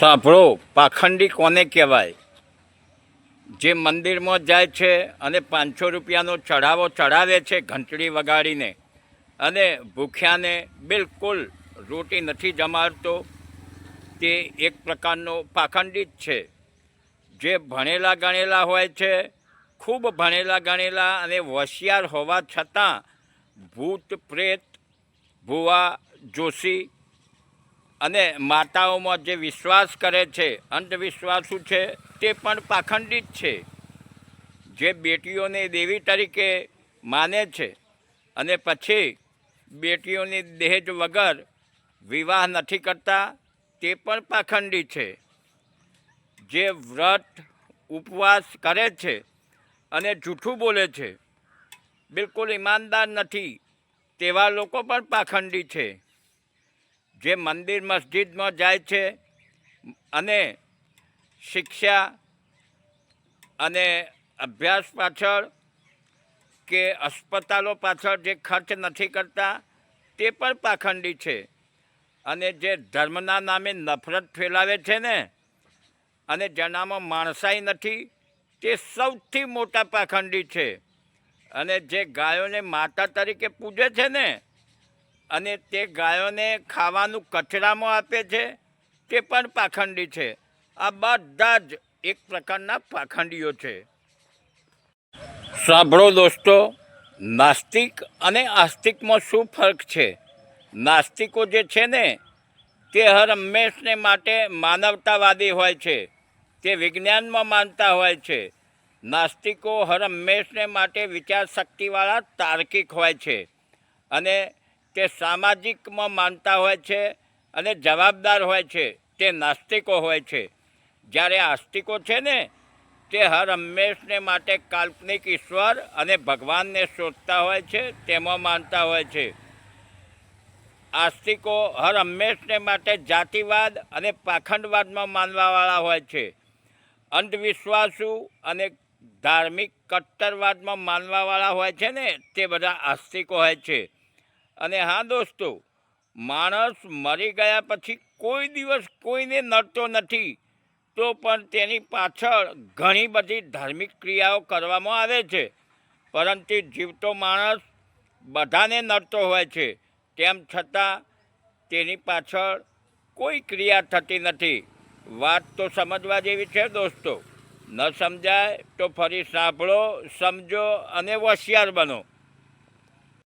સાંભળો, પાખંડી કોને કહેવાય? જે મંદિરમાં જાય છે અને 500 રૂપિયાનો ચઢાવો ચઢાવે છે ઘંટડી વગાડીને, અને ભૂખ્યાને બિલકુલ રોટી નથી જમાડતો, તે એક પ્રકારનો પાખંડી જ છે. જે ભણેલા ગણેલા હોય છે, ખૂબ ભણેલા ગણેલા અને હોશિયાર હોવા છતાં ભૂત પ્રેત, ભુવા જોશી અને માતાઓમાં જે વિશ્વાસ કરે છે, અંધવિશ્વાસુ છે, તે પણ પાખંડી જ છે. જે બેટીઓને દેવી તરીકે માને છે અને પછી બેટીઓની દહેજ વગર વિવાહ નથી કરતા, તે પણ પાખંડી છે. જે વ્રત ઉપવાસ કરે છે અને જૂઠું બોલે છે, બિલકુલ ઈમાનદાર નથી, તેવા લોકો પણ પાખંડી છે. જે મંદિર મસ્જિદમાં જાય છે અને શિક્ષા અને અભ્યાસ પાછળ કે અસ્પતાલો પાછળ જે ખર્ચ નથી કરતા, તે પણ પાખંડી છે. અને જે ધર્મના નામે નફરત ફેલાવે છે ને, અને જેનામાં માણસાઈ નથી, તે સૌથી મોટા પાખંડી છે. અને જે ગાયોને માતા તરીકે પૂજે છે ને, અને તે ગાયોને ખાવાનું કચરામાં આપે છે, તે પણ પાખંડી છે. આ બધા જ એક પ્રકારના પાખંડીઓ છે. સાંભળો દોસ્તો, નાસ્તિક અને આસ્તિકમાં શું ફરક છે? નાસ્તિકો જે છે ને, તે હર હંમેશને માટે માનવતાવાદી હોય છે, તે વિજ્ઞાનમાં માનતા હોય છે. નાસ્તિકો હર હંમેશને માટે વિચારશક્તિવાળા તાર્કિક હોય છે, અને તે સામાજિકમાં માનતા હોય છે અને જવાબદાર હોય છે, તે નાસ્તિકો હોય છે. જ્યારે આસ્તિકો છે ને, તે હર હંમેશને માટે કાલ્પનિક ઈશ્વર અને ભગવાનને શોધતા હોય છે, તેમાં માનતા હોય છે. આસ્તિકો હર હંમેશને માટે જાતિવાદ અને પાખંડવાદમાં માનવાવાળા હોય છે. અંધવિશ્વાસુ અને ધાર્મિક કટ્ટરવાદમાં માનવાવાળા હોય છે ને, તે બધા આસ્તિકો હોય છે. અને હા દોસ્તો, માણસ મરી ગયા પછી કોઈ દિવસ કોઈને નડતો નથી, તો પણ તેની પાછળ ઘણી બધી ધાર્મિક ક્રિયાઓ કરવામાં આવે છે. પરંતુ જીવતો માણસ બધાને નડતો હોય છે, તેમ છતાં તેની પાછળ કોઈ ક્રિયા થતી નથી. વાત તો સમજવા જેવી છે દોસ્તો. ન સમજાય તો ફરી સાંભળો, સમજો અને હોશિયાર બનો.